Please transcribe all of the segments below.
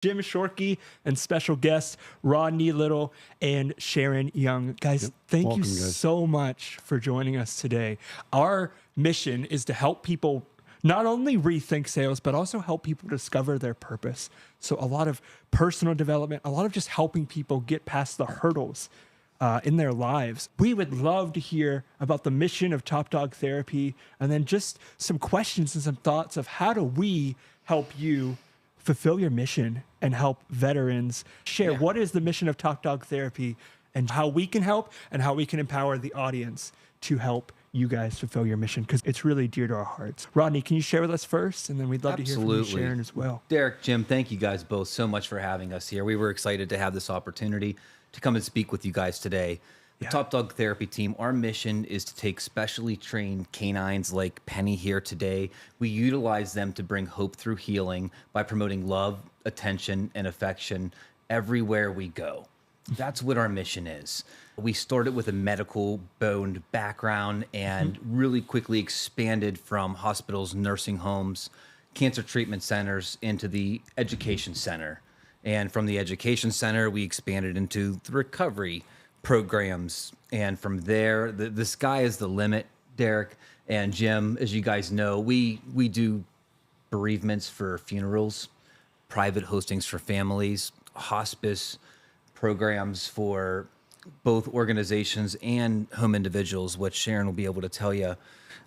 Jim Shorkey and special guests Rodney Little and Sharon Young. Guys, thank you so much for joining us today. Our mission is to help people not only rethink sales, but also help people discover their purpose. So a lot of personal development, a lot of just helping people get past the hurdles in their lives. We would love to hear about the mission of Top Dog Therapy, and then just some questions and some thoughts of how do we help you fulfill your mission and help veterans. Share what is the mission of Top Dog Therapy and how we can help and how we can empower the audience to help you guys fulfill your mission, because it's really dear to our hearts. Rodney, can you share with us first? And then we'd love to hear from you, Sharon, as well. Derek, Jim, thank you guys both so much for having us here. We were excited to have this opportunity to come and speak with you guys today. The Top Dog Therapy team, our mission is to take specially trained canines like Penny here today. We utilize them to bring hope through healing by promoting love, attention, and affection everywhere we go. That's what our mission is. We started with a medical boned background and really quickly expanded from hospitals, nursing homes, cancer treatment centers into the education center. And from the education center, we expanded into the recovery programs. And from there, the sky is the limit, Derek and Jim. As you guys know, we do bereavements for funerals, private hostings for families, hospice programs for both organizations and home individuals, which Sharon will be able to tell you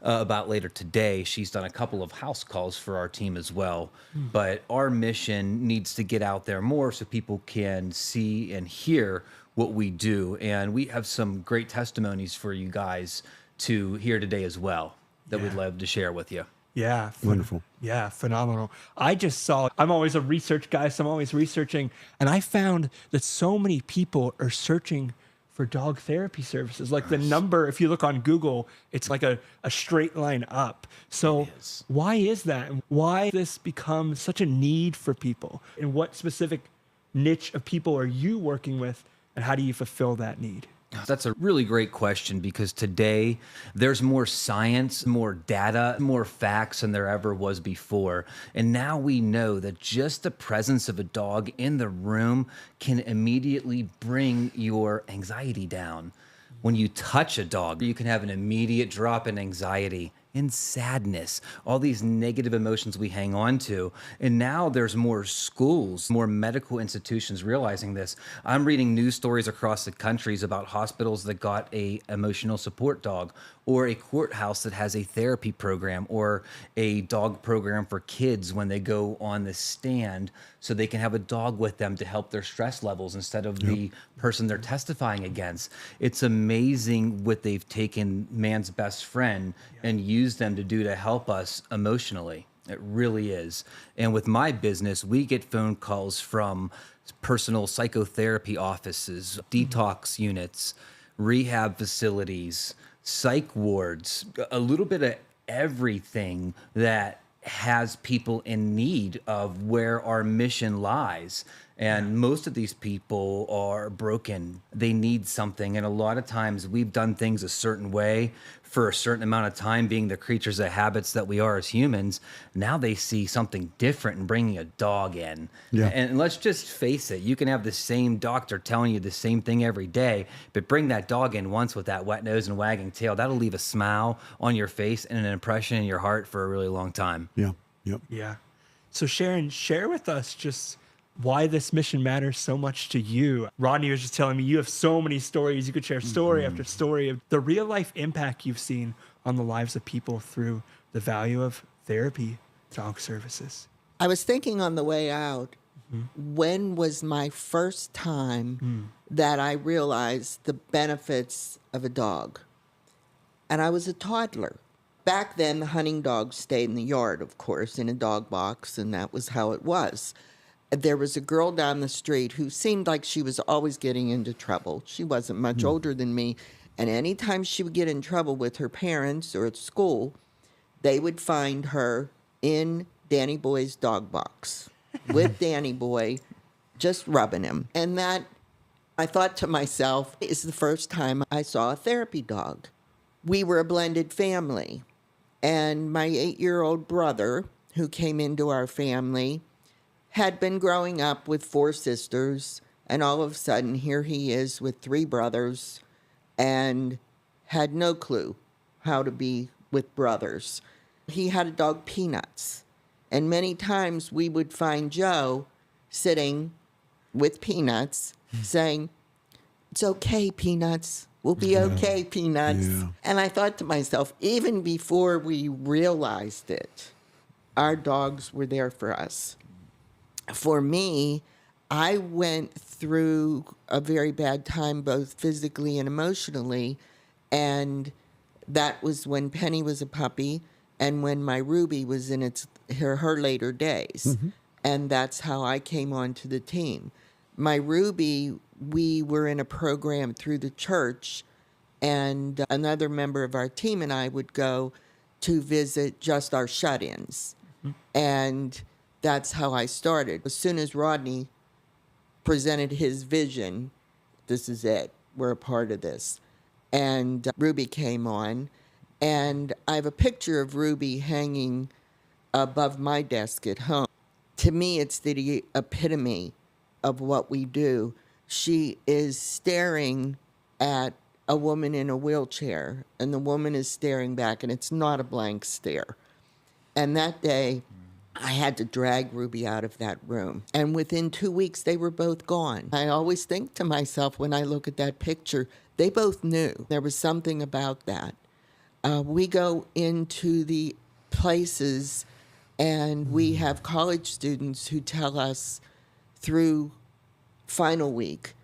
about later today. She's done a couple of house calls for our team as well. But our mission needs to get out there more so people can see and hear what we do. And we have some great testimonies for you guys to hear today as well that we'd love to share with you. Yeah. Wonderful. Yeah, phenomenal. I just saw, I'm always a research guy, so I'm always researching, and I found that so many people are searching for dog therapy services. Like the number, if you look on Google, it's like a straight line up. So why is that? Why this become such a need for people? And what specific niche of people are you working with, and how do you fulfill that need? That's a really great question, because today there's more science, more data, more facts than there ever was before. And now we know that just the presence of a dog in the room can immediately bring your anxiety down. When you touch a dog, you can have an immediate drop in anxiety and sadness, all these negative emotions we hang on to. And now there's more schools, more medical institutions realizing this. I'm reading news stories across the countries about hospitals that got a emotional support dog, or a courthouse that has a therapy program, or a dog program for kids when they go on the stand, so they can have a dog with them to help their stress levels instead of the person they're testifying against. It's amazing what they've taken man's best friend and used them to do to help us emotionally. It really is. And with my business, we get phone calls from personal psychotherapy offices, detox units, rehab facilities, psych wards, a little bit of everything that has people in need of where our mission lies. And most of these people are broken. They need something. And a lot of times we've done things a certain way for a certain amount of time, being the creatures of habits that we are as humans. Now they see something different in bringing a dog in. And let's just face it, you can have the same doctor telling you the same thing every day, but bring that dog in once with that wet nose and wagging tail. That'll leave a smile on your face and an impression in your heart for a really long time. Yeah. So Sharon, share with us just why this mission matters so much to you. Rodney was just telling me you have so many stories. You could share story after story of the real life impact you've seen on the lives of people through the value of therapy dog services. I was thinking on the way out, when was my first time that I realized the benefits of a dog? And I was a toddler. Back then, the hunting dogs stayed in the yard, of course, in a dog box, and that was how it was. There was a girl down the street who seemed like she was always getting into trouble. She wasn't much older than me, and anytime she would get in trouble with her parents or at school, they would find her in Danny Boy's dog box with Danny Boy, just rubbing him. And that, I thought to myself, is the first time I saw a therapy dog. We were a blended family, and my 8-year-old brother, who came into our family, had been growing up with 4 sisters, and all of a sudden here he is with 3 brothers and had no clue how to be with brothers. He had a dog, Peanuts, and many times we would find Joe sitting with Peanuts saying, "It's okay, Peanuts. We'll be okay, Peanuts." Yeah. And I thought to myself, even before we realized it, our dogs were there for us. For me, I went through a very bad time, both physically and emotionally. And that was when Penny was a puppy and when my Ruby was in her later days. And that's how I came onto the team. My Ruby, we were in a program through the church, and another member of our team and I would go to visit just our shut-ins. And that's how I started. As soon as Rodney presented his vision, this is it, we're a part of this. And Ruby came on, and I have a picture of Ruby hanging above my desk at home. To me, it's the epitome of what we do. She is staring at a woman in a wheelchair, and the woman is staring back, and it's not a blank stare. And that day, I had to drag Ruby out of that room. And within 2 weeks, they were both gone. I always think to myself when I look at that picture, they both knew. There was something about that. We go into the places and we have college students who tell us through final week,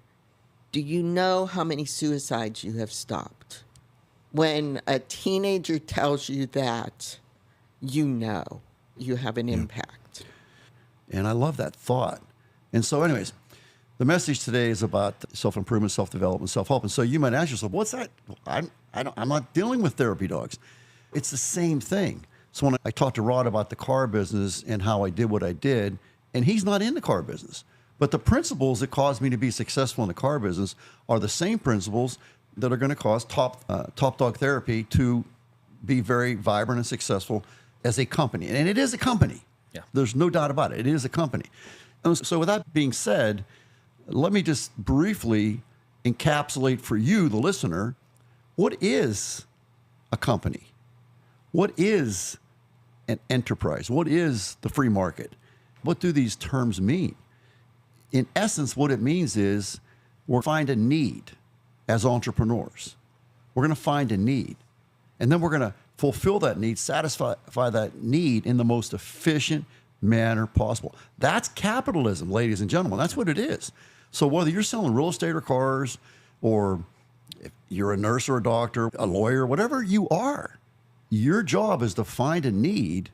"Do you know how many suicides you have stopped?" When a teenager tells you that, you know you have an impact. And I love that thought. And so anyways, the message today is about self-improvement, self-development, self-help. And so you might ask yourself, what's that? I'm not dealing with therapy dogs. It's the same thing. So when I talked to Rod about the car business and how I did what I did, and he's not in the car business, but the principles that caused me to be successful in the car business are the same principles that are going to cause Top Dog Therapy to be very vibrant and successful as a company. And it is a company. Yeah. There's no doubt about it. It is a company. And so with that being said, let me just briefly encapsulate for you, the listener, what is a company? What is an enterprise? What is the free market? What do these terms mean? In essence, what it means is we're find a need as entrepreneurs. We're going to find a need, and then we're going to fulfill that need, satisfy that need in the most efficient manner possible. That's capitalism, ladies and gentlemen. That's what it is. So whether you're selling real estate or cars, or if you're a nurse or a doctor, a lawyer, whatever you are, your job is to find a need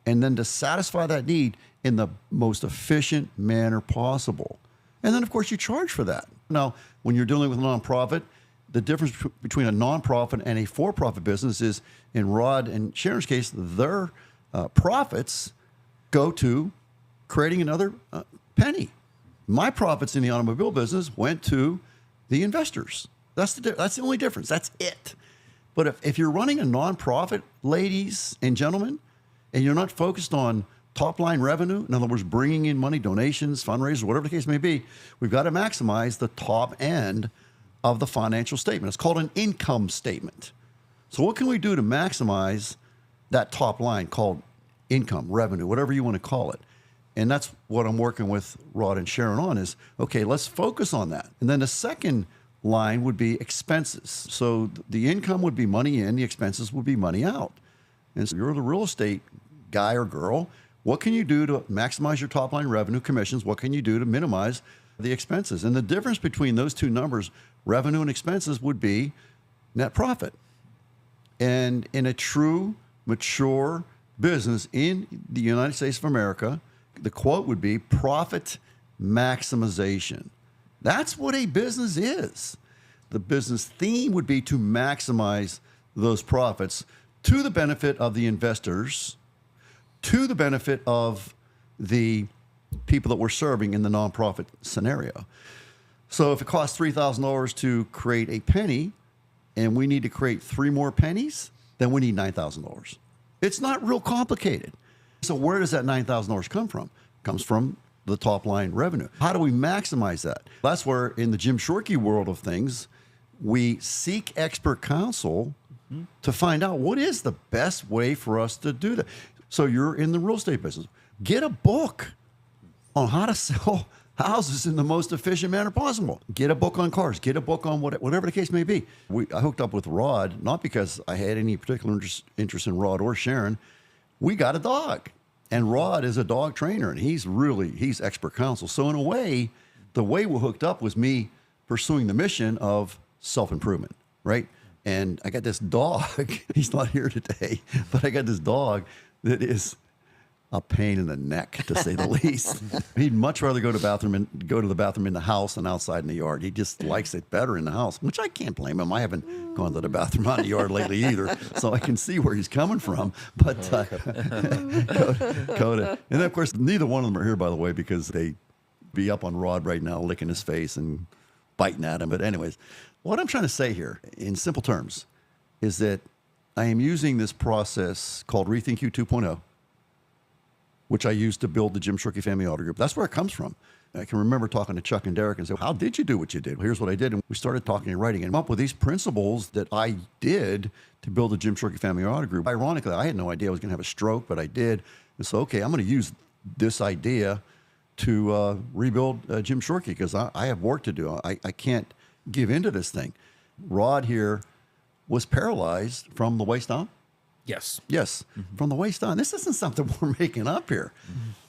and then to satisfy that need in the most efficient manner possible. And then, of course, you charge for that. Now, when you're dealing with a nonprofit, the difference between a nonprofit and a for-profit business is, in Rod and Sharon's case, their profits go to creating another penny. My profits in the automobile business went to the investors. That's the only difference. That's it. But if you're running a nonprofit, ladies and gentlemen, and you're not focused on top-line revenue, in other words, bringing in money, donations, fundraisers, whatever the case may be, we've got to maximize the top end of the financial statement. It's called an income statement. So what can we do to maximize that top line called income, revenue, whatever you want to call it? And that's what I'm working with Rod and Sharon on is, okay, let's focus on that. And then the second line would be expenses. So the income would be money in, the expenses would be money out. And so you're the real estate guy or girl. What can you do to maximize your top line revenue, commissions? What can you do to minimize the expenses? And the difference between those two numbers, revenue and expenses, would be net profit. And in a true, mature business in the United States of America, the quote would be profit maximization. That's what a business is. The business theme would be to maximize those profits to the benefit of the investors, to the benefit of the people that we're serving in the nonprofit scenario. So if it costs $3,000 to create a penny and we need to create 3 more pennies, then we need $9,000. It's not real complicated. So where does that $9,000 come from? It comes from the top line revenue. How do we maximize that? That's where in the Jim Shorkey world of things, we seek expert counsel to find out what is the best way for us to do that. So you're in the real estate business. Get a book on how to sell houses in the most efficient manner possible. Get a book on cars. Get a book on whatever the case may be. I hooked up with Rod, not because I had any particular interest in Rod or Sharon. We got a dog. And Rod is a dog trainer, and he's expert counsel. So in a way, the way we hooked up was me pursuing the mission of self-improvement, right? And I got this dog. He's not here today, but I got this dog that is a pain in the neck, to say the least. He'd much rather go to the bathroom in the house than outside in the yard. He just likes it better in the house, which I can't blame him. I haven't gone to the bathroom out in the yard lately either, so I can see where he's coming from. But Coda. And then, of course, neither one of them are here, by the way, because they be up on Rod right now, licking his face and biting at him. But anyways, what I'm trying to say here, in simple terms, is that I am using this process called Rethinking 2.0, which I used to build the Jim Shorkey Family Auto Group. That's where it comes from. I can remember talking to Chuck and Derek and say, how did you do what you did? Well, here's what I did. And we started talking and writing and come up with these principles that I did to build the Jim Shorkey Family Auto Group. Ironically, I had no idea I was going to have a stroke, but I did. And so, okay, I'm going to use this idea to rebuild Jim Shorkey because I have work to do. I can't give into this thing. Rod here was paralyzed from the waist down. Yes. Yes, from the waist on. This isn't something we're making up here.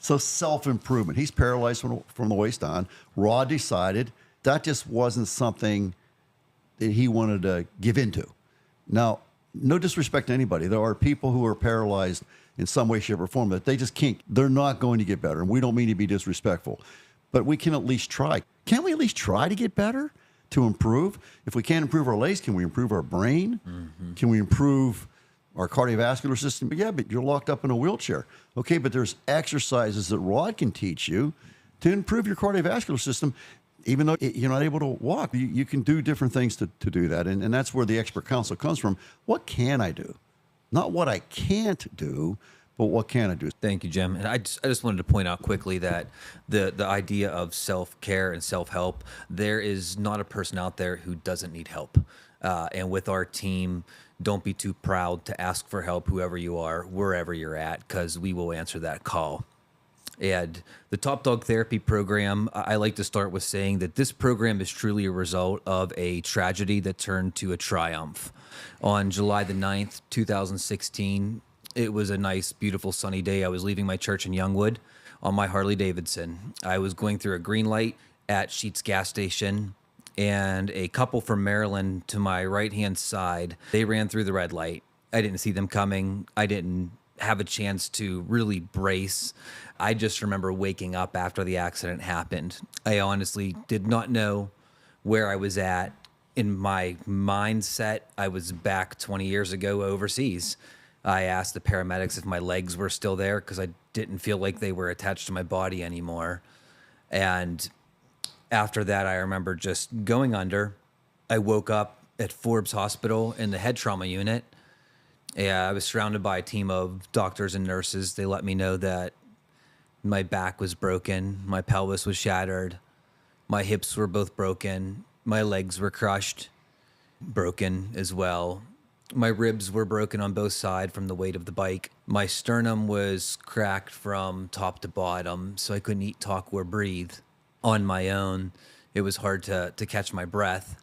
So self-improvement. He's paralyzed from the waist on. Rod decided that just wasn't something that he wanted to give into. Now, no disrespect to anybody. There are people who are paralyzed in some way, shape, or form that they just can't. They're not going to get better, and we don't mean to be disrespectful. But we can at least try. Can't we at least try to get better, to improve? If we can't improve our legs, can we improve our brain? Can we improve our cardiovascular system? Yeah, but you're locked up in a wheelchair. Okay, but there's exercises that Rod can teach you to improve your cardiovascular system. Even though you're not able to walk, you can do different things to do that. And that's where the expert counsel comes from. What can I do? Not what I can't do, but what can I do? Thank you, Jim. And I just wanted to point out quickly that the idea of self-care and self-help, there is not a person out there who doesn't need help. And with our team, don't be too proud to ask for help, whoever you are, wherever you're at, because we will answer that call. And the Top Dog Therapy program, I like to start with saying that this program is truly a result of a tragedy that turned to a triumph. On July the 9th, 2016, it was a nice, beautiful, sunny day. I was leaving my church in Youngwood on my Harley Davidson. I was going through a green light at Sheetz gas station, and a couple from Maryland to my right-hand side, they ran through the red light. I didn't see them coming. I didn't have a chance to really brace. I just remember waking up after the accident happened. I honestly did not know where I was at. In my mindset, I was back 20 years ago overseas. I asked the paramedics if my legs were still there because I didn't feel like they were attached to my body anymore. And after that, I remember just going under. I woke up at Forbes Hospital in the head trauma unit. Yeah, I was surrounded by a team of doctors and nurses. They let me know that my back was broken, my pelvis was shattered, my hips were both broken, my legs were crushed, broken as well. My ribs were broken on both sides from the weight of the bike. My sternum was cracked from top to bottom, so I couldn't eat, talk, or breathe on my own. It was hard to catch my breath,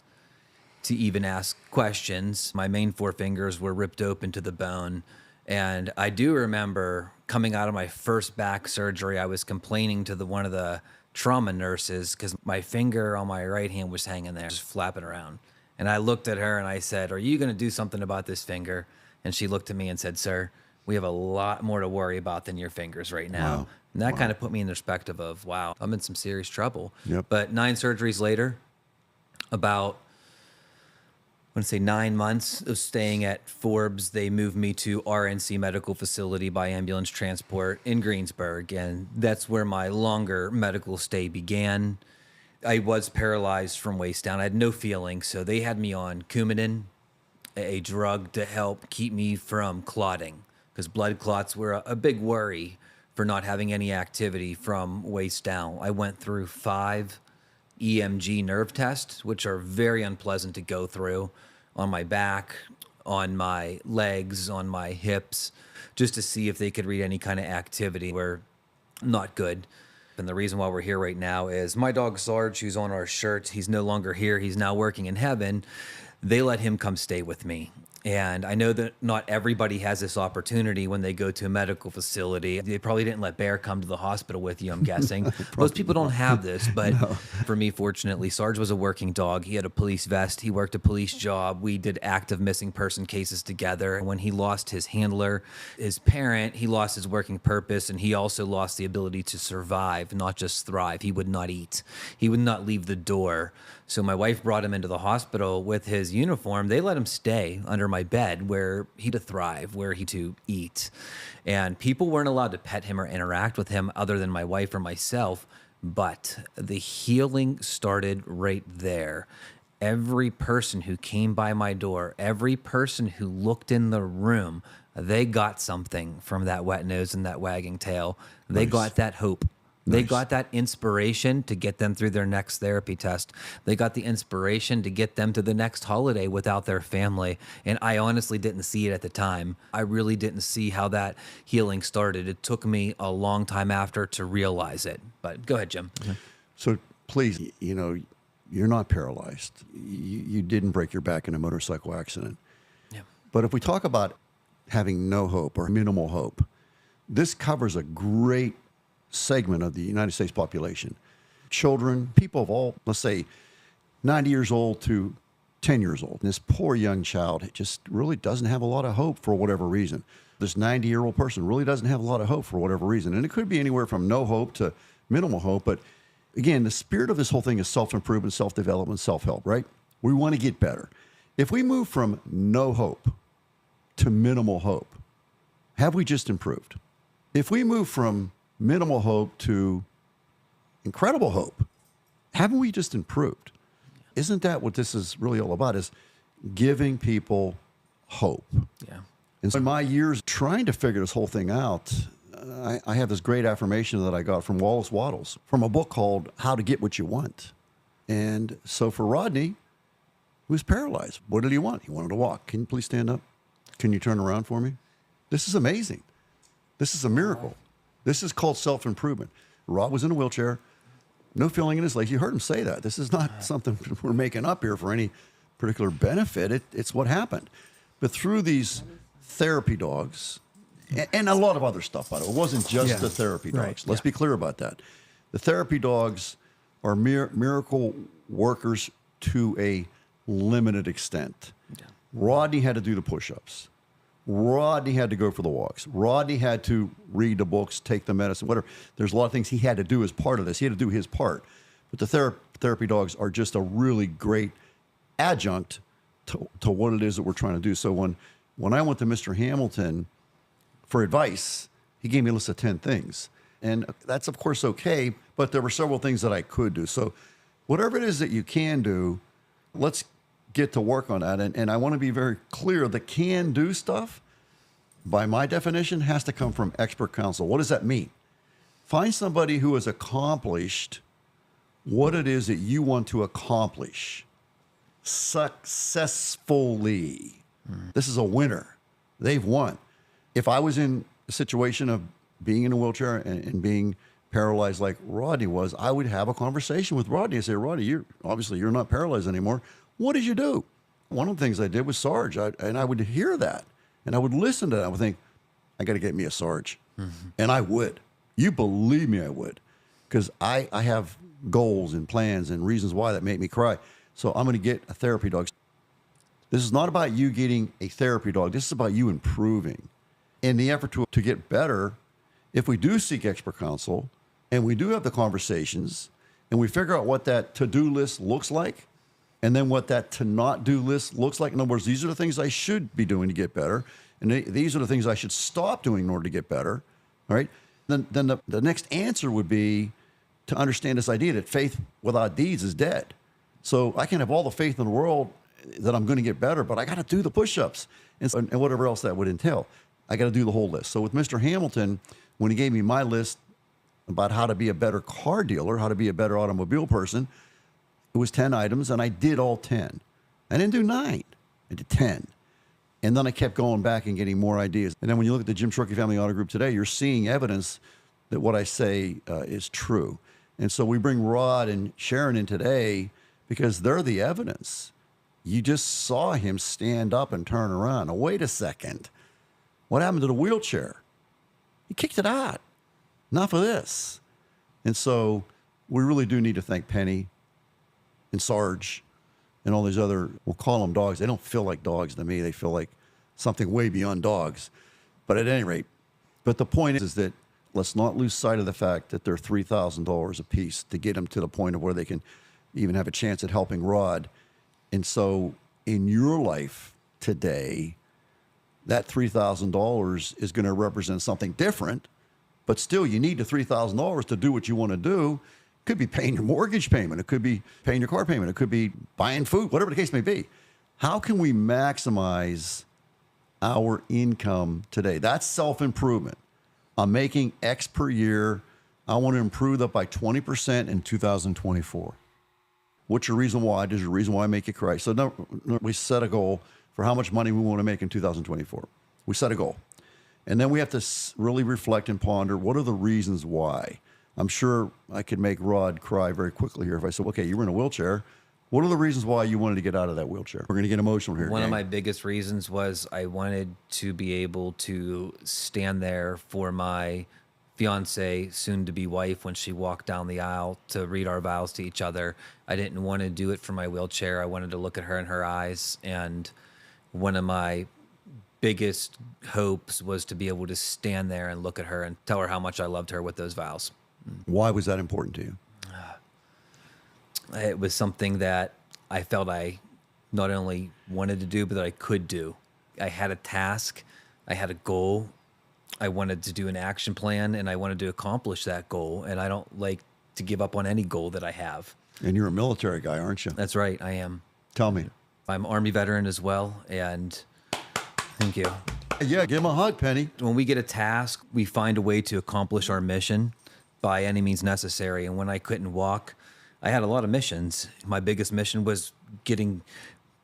to even ask questions. My main four fingers were ripped open to the bone. And I do remember coming out of my first back surgery, I was complaining to one of the trauma nurses because my finger on my right hand was hanging there, just flapping around. And I looked at her and I said, "Are you going to do something about this finger?" And she looked at me and said, "Sir, we have a lot more to worry about than your fingers right now." Wow. And that kind of put me in perspective of, wow, I'm in some serious trouble. Yep. But 9 surgeries later, about, I want to say 9 months of staying at Forbes, they moved me to RNC Medical Facility by ambulance transport in Greensburg. And that's where my longer medical stay began. I was paralyzed from waist down. I had no feeling. So they had me on Coumadin, a drug to help keep me from clotting, because blood clots were a big worry for not having any activity from waist down. I went through 5 EMG nerve tests, which are very unpleasant to go through, on my back, on my legs, on my hips, just to see if they could read any kind of activity. Were not good. And the reason why we're here right now is my dog Sarge, who's on our shirt, he's no longer here. He's now working in heaven. They let him come stay with me. And I know that not everybody has this opportunity when they go to a medical facility. They probably didn't let Bear come to the hospital with you, I'm guessing. Most people don't have this, but for me, fortunately, Sarge was a working dog. He had a police vest. He worked a police job. We did active missing person cases together. When he lost his handler, his parent, he lost his working purpose, and he also lost the ability to survive, not just thrive. He would not eat. He would not leave the door. So my wife brought him into the hospital with his uniform. They let him stay under my bed where he to thrive, where he to eat. And people weren't allowed to pet him or interact with him other than my wife or myself. But the healing started right there. Every person who came by my door, every person who looked in the room, they got something from that wet nose and that wagging tail. They got that hope. They got that inspiration to get them through their next therapy test. They got the inspiration to get them to the next holiday without their family. And I honestly didn't see it at the time. I really didn't see how that healing started. It took me a long time after to realize it. But go ahead, Jim. Okay. So please, you're not paralyzed. You didn't break your back in a motorcycle accident. Yeah. But if we talk about having no hope or minimal hope, this covers a great segment of the United States population. Children, people of all, let's say, 90 years old to 10 years old. And this poor young child just really doesn't have a lot of hope for whatever reason. This 90-year-old person really doesn't have a lot of hope for whatever reason. And it could be anywhere from no hope to minimal hope. But again, the spirit of this whole thing is self-improvement, self-development, self-help, right? We want to get better. If we move from no hope to minimal hope, have we just improved? If we move from minimal hope to incredible hope, haven't we just improved? Isn't that what this is really all about, is giving people hope? Yeah. And so in my years trying to figure this whole thing out, I have this great affirmation that I got from Wallace Wattles from a book called How to Get What You Want. And so for Rodney, he was paralyzed. What did he want? He wanted to walk. Can you please stand up? Can you turn around for me? This is amazing. This is a miracle. This is called self-improvement. Rod was in a wheelchair, no feeling in his legs. You heard him say that. This is not something we're making up here for any particular benefit. It's what happened. But through these therapy dogs, and a lot of other stuff, by the way. It wasn't just the therapy dogs. Right. Let's be clear about that. The therapy dogs are miracle workers to a limited extent. Yeah. Rodney had to do the push-ups. Rodney had to go for the walks. Rodney had to read the books, take the medicine, whatever. There's a lot of things he had to do as part of this. He had to do his part. But the therapy dogs are just a really great adjunct to what it is that we're trying to do. So when I went to Mr. Hamilton for advice, he gave me a list of 10 things. And that's, of course, okay, but there were several things that I could do. So whatever it is that you can do, let's get to work on that. And I want to be very clear, the can-do stuff, by my definition, has to come from expert counsel. What does that mean? Find somebody who has accomplished what it is that you want to accomplish successfully. This is a winner. They've won. If I was in a situation of being in a wheelchair and being paralyzed like Rodney was, I would have a conversation with Rodney and say, Rodney, you're not paralyzed anymore. What did you do? One of the things I did was Sarge, and I would hear that, and I would listen to that. I would think, I got to get me a Sarge. Mm-hmm. And I would. You believe me, I would. Because I have goals and plans and reasons why that make me cry. So I'm going to get a therapy dog. This is not about you getting a therapy dog. This is about you improving. In the effort to get better, if we do seek expert counsel, and we do have the conversations, and we figure out what that to-do list looks like, and then what that to-not-do list looks like. In other words, these are the things I should be doing to get better, and these are the things I should stop doing in order to get better, all right? Then the next answer would be to understand this idea that faith without deeds is dead. So I can have all the faith in the world that I'm going to get better, but I got to do the push-ups and whatever else that would entail. I got to do the whole list. So with Mr. Hamilton, when he gave me my list about how to be a better car dealer, how to be a better automobile person, it was 10 items, and I did all 10. I didn't do 9. I did 10. And then I kept going back and getting more ideas. And then when you look at the Jim Shorkey Family Auto Group today, you're seeing evidence that what I say is true. And so we bring Rod and Sharon in today because they're the evidence. You just saw him stand up and turn around. Now, wait a second. What happened to the wheelchair? He kicked it out. Enough of this. And so we really do need to thank Penny and Sarge and all these other, we'll call them dogs. They don't feel like dogs to me. They feel like something way beyond dogs. But at any rate, but the point is that let's not lose sight of the fact that they're $3,000 a piece to get them to the point of where they can even have a chance at helping Rod. And so in your life today, that $3,000 is going to represent something different, but still you need the $3,000 to do what you want to do. It could be paying your mortgage payment. It could be paying your car payment. It could be buying food, whatever the case may be. How can we maximize our income today? That's self-improvement. I'm making X per year. I want to improve that by 20% in 2024. What's your reason why? There's a reason why I make it correct. So no, we set a goal for how much money we want to make in 2024. We set a goal. And then we have to really reflect and ponder, what are the reasons why? I'm sure I could make Rod cry very quickly here if I said, okay, you were in a wheelchair. What are the reasons why you wanted to get out of that wheelchair? We're going to get emotional here. One of my biggest reasons was I wanted to be able to stand there for my fiance, soon-to-be wife, when she walked down the aisle to read our vows to each other. I didn't want to do it for my wheelchair. I wanted to look at her in her eyes. And one of my biggest hopes was to be able to stand there and look at her and tell her how much I loved her with those vows. Why was that important to you? It was something that I felt I not only wanted to do, but that I could do. I had a task. I had a goal. I wanted to do an action plan, and I wanted to accomplish that goal. And I don't like to give up on any goal that I have. And you're a military guy, aren't you? That's right, I am. Tell me. I'm Army veteran as well, and thank you. Yeah, give him a hug, Penny. When we get a task, we find a way to accomplish our mission by any means necessary. And when I couldn't walk, I had a lot of missions. My biggest mission was getting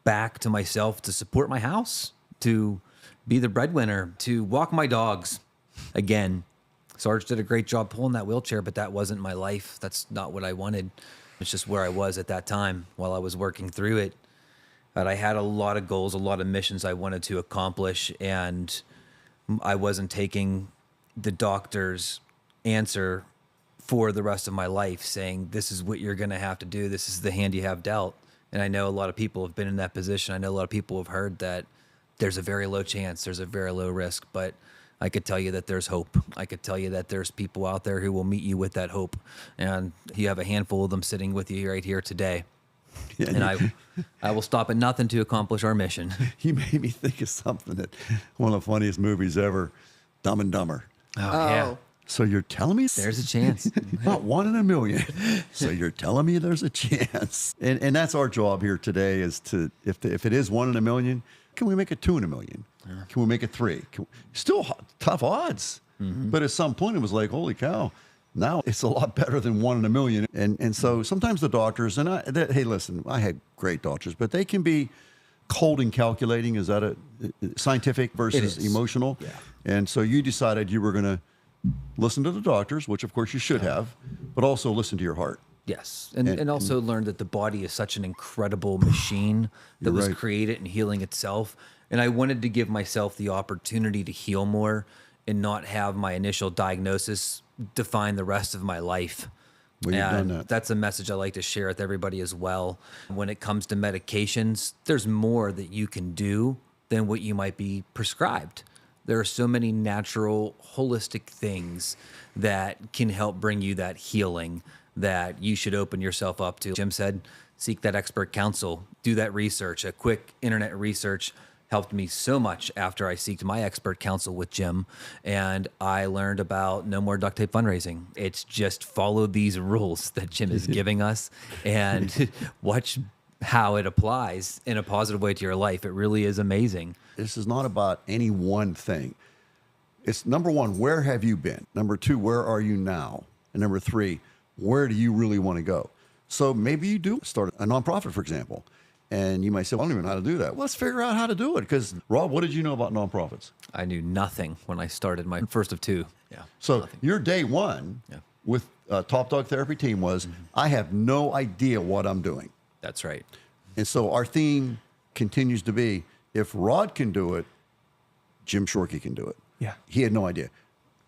back to myself to support my house, to be the breadwinner, to walk my dogs again. Sarge did a great job pulling that wheelchair, but that wasn't my life. That's not what I wanted. It's just where I was at that time while I was working through it. But I had a lot of goals, a lot of missions I wanted to accomplish, and I wasn't taking the doctor's answer for the rest of my life, saying, this is what you're going to have to do. This is the hand you have dealt. And I know a lot of people have been in that position. I know a lot of people have heard that there's a very low chance, there's a very low risk, but I could tell you that there's hope. I could tell you that there's people out there who will meet you with that hope. And you have a handful of them sitting with you right here today. Yeah, and I will stop at nothing to accomplish our mission. You made me think of something that one of the funniest movies ever, Dumb and Dumber. Oh, yeah. So you're telling me there's a chance? Not 1 in a million. So you're telling me there's a chance. And that's our job here today, is to, if it is 1 in a million, can we make it 2 in a million? Yeah. Can we make it 3? Still tough odds. Mm-hmm. But at some point it was like, holy cow, now it's a lot better than 1 in a million. And so sometimes the doctors, and hey, listen, I had great doctors, but they can be cold and calculating. Is that a scientific versus emotional? Yeah. And so you decided you were going to listen to the doctors, which of course you should have, but also listen to your heart. Yes. And also learn that the body is such an incredible machine that was created and healing itself. And I wanted to give myself the opportunity to heal more and not have my initial diagnosis define the rest of my life. Well, you've done that. That's a message I like to share with everybody as well. When it comes to medications, there's more that you can do than what you might be prescribed. There are so many natural, holistic things that can help bring you that healing that you should open yourself up to. Jim said, seek that expert counsel, do that research. A quick internet research helped me so much after I sought my expert counsel with Jim, and I learned about no more duct tape fundraising. It's just follow these rules that Jim is giving us and watch how it applies in a positive way to your life. It really is amazing. This is not about any one thing. it's number one, where have you been? Number two, where are you now? And number three, where do you really want to go? So maybe you do start a nonprofit, for example. And you might say, well, I don't even know how to do that. Well, let's figure out how to do it. Because, Rob, what did you know about nonprofits? I knew nothing when I started my first of two. Yeah. So nothing. your day one with Top Dog Therapy Team was, I have no idea what I'm doing. That's right. And so our theme continues to be, if Rod can do it, Jim Shorkey can do it. Yeah. He had no idea.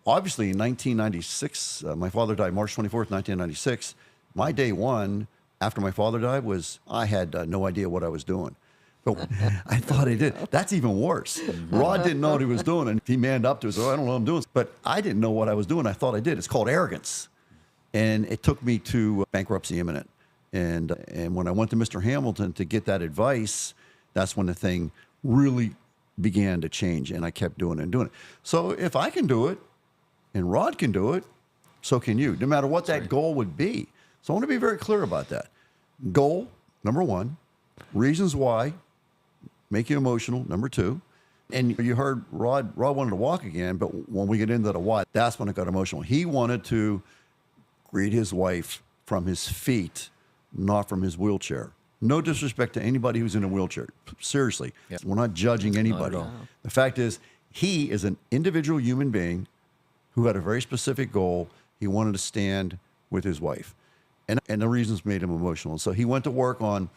Obviously, in 1996, my father died March 24th, 1996. My day one after my father died was I had no idea what I was doing. But I thought I did. That's even worse. Rod didn't know what he was doing, and he manned up to it. So I don't know what I'm doing. But I didn't know what I was doing. I thought I did. It's called arrogance. And it took me to bankruptcy imminent. And when I went to Mr. Hamilton to get that advice, that's when the thing really began to change. And I kept doing it and doing it. So if I can do it, and Rod can do it, so can you, no matter what that goal would be. So I want to be very clear about that. Goal, number one. Reasons why, make you emotional, number two. And you heard Rod wanted to walk again, but when we get into the why, that's when it got emotional. He wanted to greet his wife from his feet, not from his wheelchair. No disrespect to anybody who's in a wheelchair. Seriously, we're not judging anybody. Not at all. The fact is, he is an individual human being who had a very specific goal. He wanted to stand with his wife. And the reasons made him emotional. So he went to work on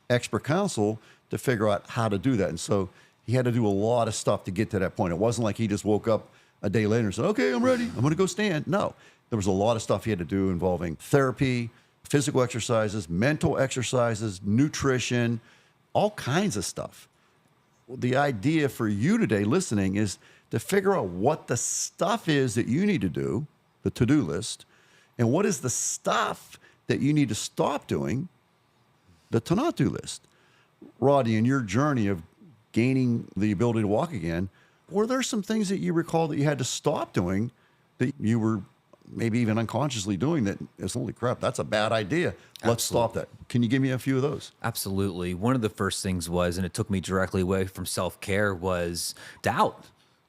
expert counsel to figure out how to do that. And so he had to do a lot of stuff to get to that point. It wasn't like he just woke up a day later and said, okay, I'm ready. I'm going to go stand. No, there was a lot of stuff he had to do involving therapy, physical exercises, mental exercises, nutrition, all kinds of stuff. The idea for you today listening is to figure out what the stuff is that you need to do, the to-do list, and what is the stuff that you need to stop doing, the to not do list. Rodney, in your journey of gaining the ability to walk again, were there some things that you recall that you had to stop doing that you were maybe even unconsciously doing that is, holy crap, that's a bad idea. Let's stop that. Can you give me a few of those? Absolutely. One of the first things was, and it took me directly away from self-care, was doubt,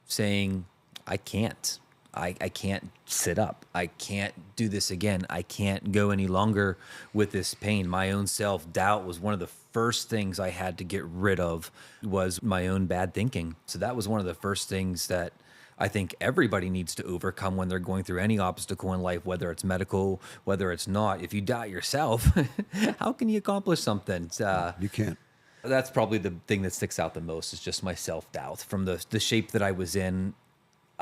saying, I can't. I can't sit up. I can't do this again. I can't go any longer with this pain. My own self-doubt was one of the first things I had to get rid of, was my own bad thinking. So that was one of the first things that I think everybody needs to overcome when they're going through any obstacle in life, whether it's medical, whether it's not. If you doubt yourself, how can you accomplish something? You can't. That's probably the thing that sticks out the most, is just my self-doubt. From the shape that I was in,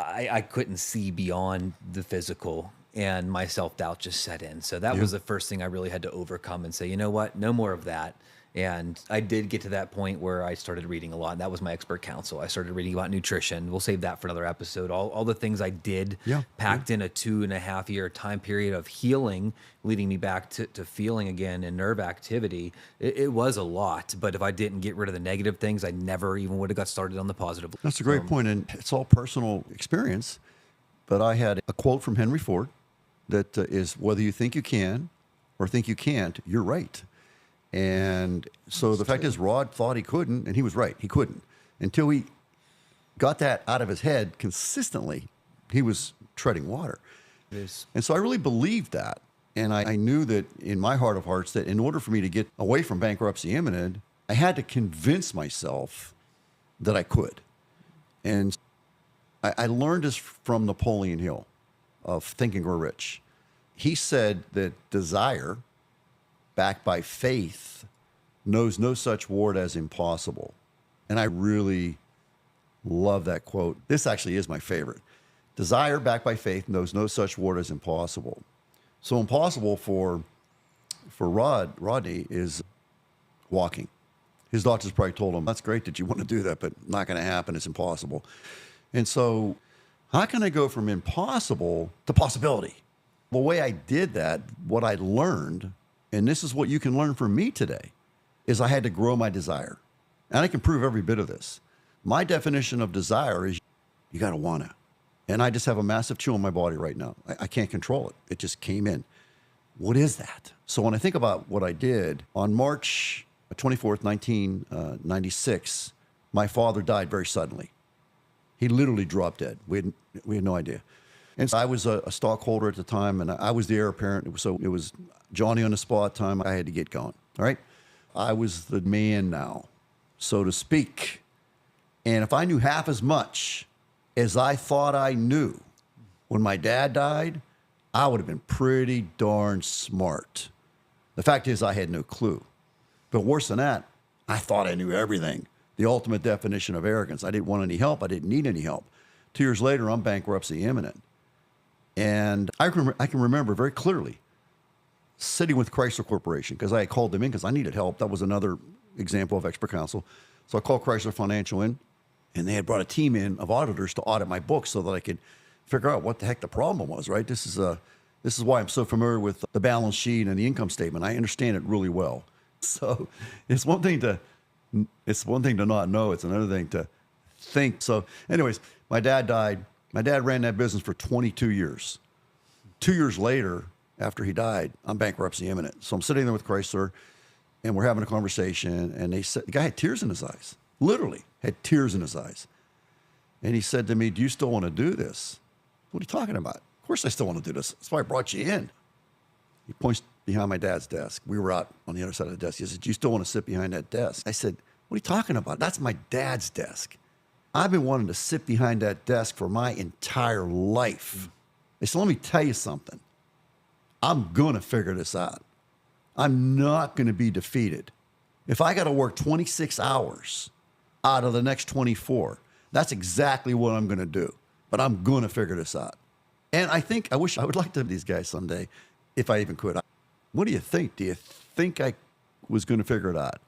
I couldn't see beyond the physical, and my self-doubt just set in. So that was the first thing I really had to overcome and say, you know what, no more of that. And I did get to that point where I started reading a lot, and that was my expert counsel. I started reading about nutrition. We'll save that for another episode. All the things I did packed in a 2.5 year time period of healing, leading me back to feeling again and nerve activity. It was a lot, but if I didn't get rid of the negative things, I never even would have got started on the positive. That's a great point, and it's all personal experience. But I had a quote from Henry Ford that is, whether you think you can or think you can't, you're right. And so the fact is, Rod thought he couldn't, and he was right. He couldn't. Until he got that out of his head consistently, he was treading water. And so I really believed that. And I knew that in my heart of hearts that in order for me to get away from bankruptcy imminent, I had to convince myself that I could. And I learned this from Napoleon Hill of Think and Grow Rich. He said that desire, backed by faith, knows no such word as impossible. And I really love that quote. This actually is my favorite. Desire, backed by faith, knows no such word as impossible. So impossible for Rodney is walking. His doctors probably told him, that's great that you want to do that, but not going to happen. It's impossible. And so how can I go from impossible to possibility? The way I did that, what I learned, and this is what you can learn from me today, is I had to grow my desire. And I can prove every bit of this. My definition of desire is you got to want to. And I just have a massive chill in my body right now. I can't control it. It just came in. What is that? So when I think about what I did, on March 24th, 1996, my father died very suddenly. He literally dropped dead. We had no idea. And so I was a stockholder at the time, and I was the heir apparent. So it was Johnny on the spot time. I had to get going. All right. I was the man now, so to speak. And if I knew half as much as I thought I knew when my dad died, I would have been pretty darn smart. The fact is, I had no clue. But worse than that, I thought I knew everything. The ultimate definition of arrogance. I didn't want any help. I didn't need any help. 2 years later, I'm bankruptcy imminent. And I can remember very clearly sitting with Chrysler Corporation because I had called them in because I needed help. That was another example of expert counsel. So I called Chrysler Financial in, and they had brought a team in of auditors to audit my books so that I could figure out what the heck the problem was, right? This is why I'm so familiar with the balance sheet and the income statement. I understand it really well. So it's one thing to not know. It's another thing to think. So anyways, my dad died. My dad ran that business for 22 years. 2 years later, after he died, I'm bankruptcy imminent. So I'm sitting there with Chrysler, and we're having a conversation, and the guy had tears in his eyes, literally had tears in his eyes. And he said to me, "Do you still want to do this?" "What are you talking about?" "Of course I still want to do this. That's why I brought you in." He points behind my dad's desk. We were out on the other side of the desk. He said, "Do you still want to sit behind that desk?" I said, "What are you talking about? That's my dad's desk. I've been wanting to sit behind that desk for my entire life." I said, "Let me tell you something. I'm going to figure this out. I'm not going to be defeated. If I got to work 26 hours out of the next 24, that's exactly what I'm going to do. But I'm going to figure this out." And I wish I would like to have these guys someday, if I even could. What do you think? Do you think I was going to figure it out?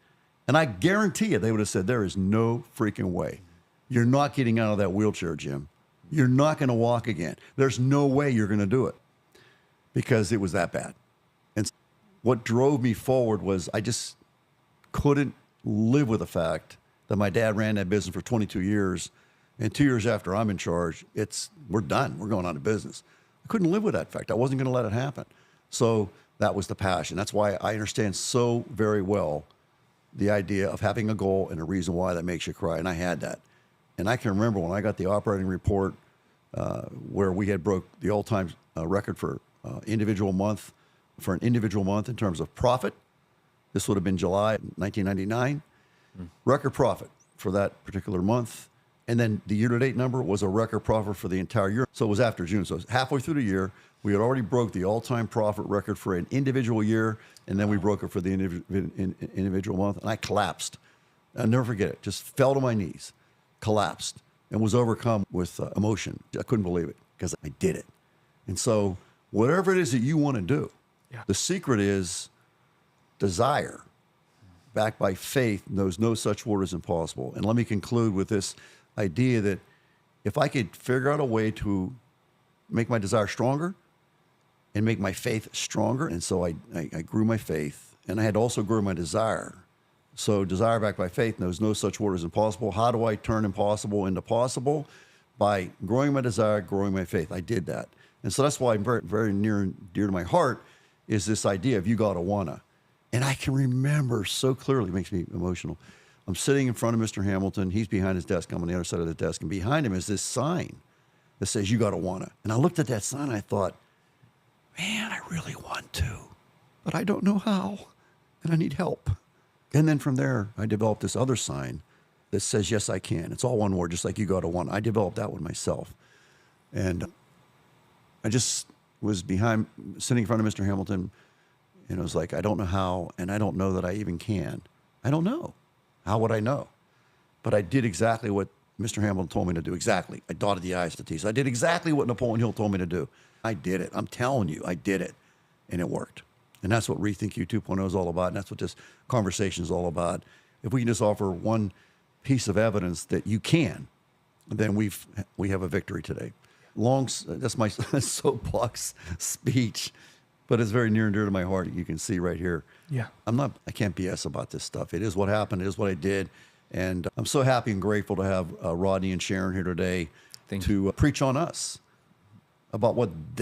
And I guarantee you they would have said, "There is no freaking way. You're not getting out of that wheelchair, Jim. You're not going to walk again. There's no way you're going to do it," because it was that bad. And what drove me forward was I just couldn't live with the fact that my dad ran that business for 22 years. And 2 years after I'm in charge, we're done. We're going out of business. I couldn't live with that fact. I wasn't going to let it happen. So that was the passion. That's why I understand so very well the idea of having a goal and a reason why that makes you cry. And I had that. And I can remember when I got the operating report where we had broke the all-time record for an individual month in terms of profit. This would have been July 1999. Record profit for that particular month. And then the year-to-date number was a record profit for the entire year. So it was after June. So it was halfway through the year. We had already broke the all-time profit record for an individual year, and then we broke it for the individual month. And I collapsed. I'll never forget it. Just fell to my knees, collapsed, and was overcome with emotion. I couldn't believe it because I did it. And so whatever it is that you want to do, the secret is desire, backed by faith, knows no such word is impossible. And let me conclude with this idea that if I could figure out a way to make my desire stronger and make my faith stronger, and so I grew my faith, and I had to also grow my desire. So desire backed by faith knows no such word as impossible. How do I turn impossible into possible? By growing my desire, growing my faith. I did that. And so that's why I'm very, very near and dear to my heart is this idea of you gotta wanna. And I can remember so clearly, it makes me emotional. I'm sitting in front of Mr. Hamilton. He's behind his desk. I'm on the other side of the desk. And behind him is this sign that says, "You gotta wanna." And I looked at that sign and I thought, man, I really want to, but I don't know how, and I need help. And then from there, I developed this other sign that says, "Yes, I can." It's all one word, just like "You gotta wanna." I developed that one myself. And I just was sitting in front of Mr. Hamilton, and it was like, I don't know how, and I don't know that I even can. I don't know. How would I know? But I did exactly what Mr. Hamilton told me to do. Exactly. I dotted the I's to T's. I did exactly what Napoleon Hill told me to do. I did it. I'm telling you, I did it. And it worked. And that's what Rethinking 2.0 is all about. And that's what this conversation is all about. If we can just offer one piece of evidence that you can, then we have a victory today. That's my soapbox speech, but it's very near and dear to my heart. You can see right here. Yeah. I can't BS about this stuff. It is what happened. It is what I did. And I'm so happy and grateful to have Rodney and Sharon here today to preach on us about what they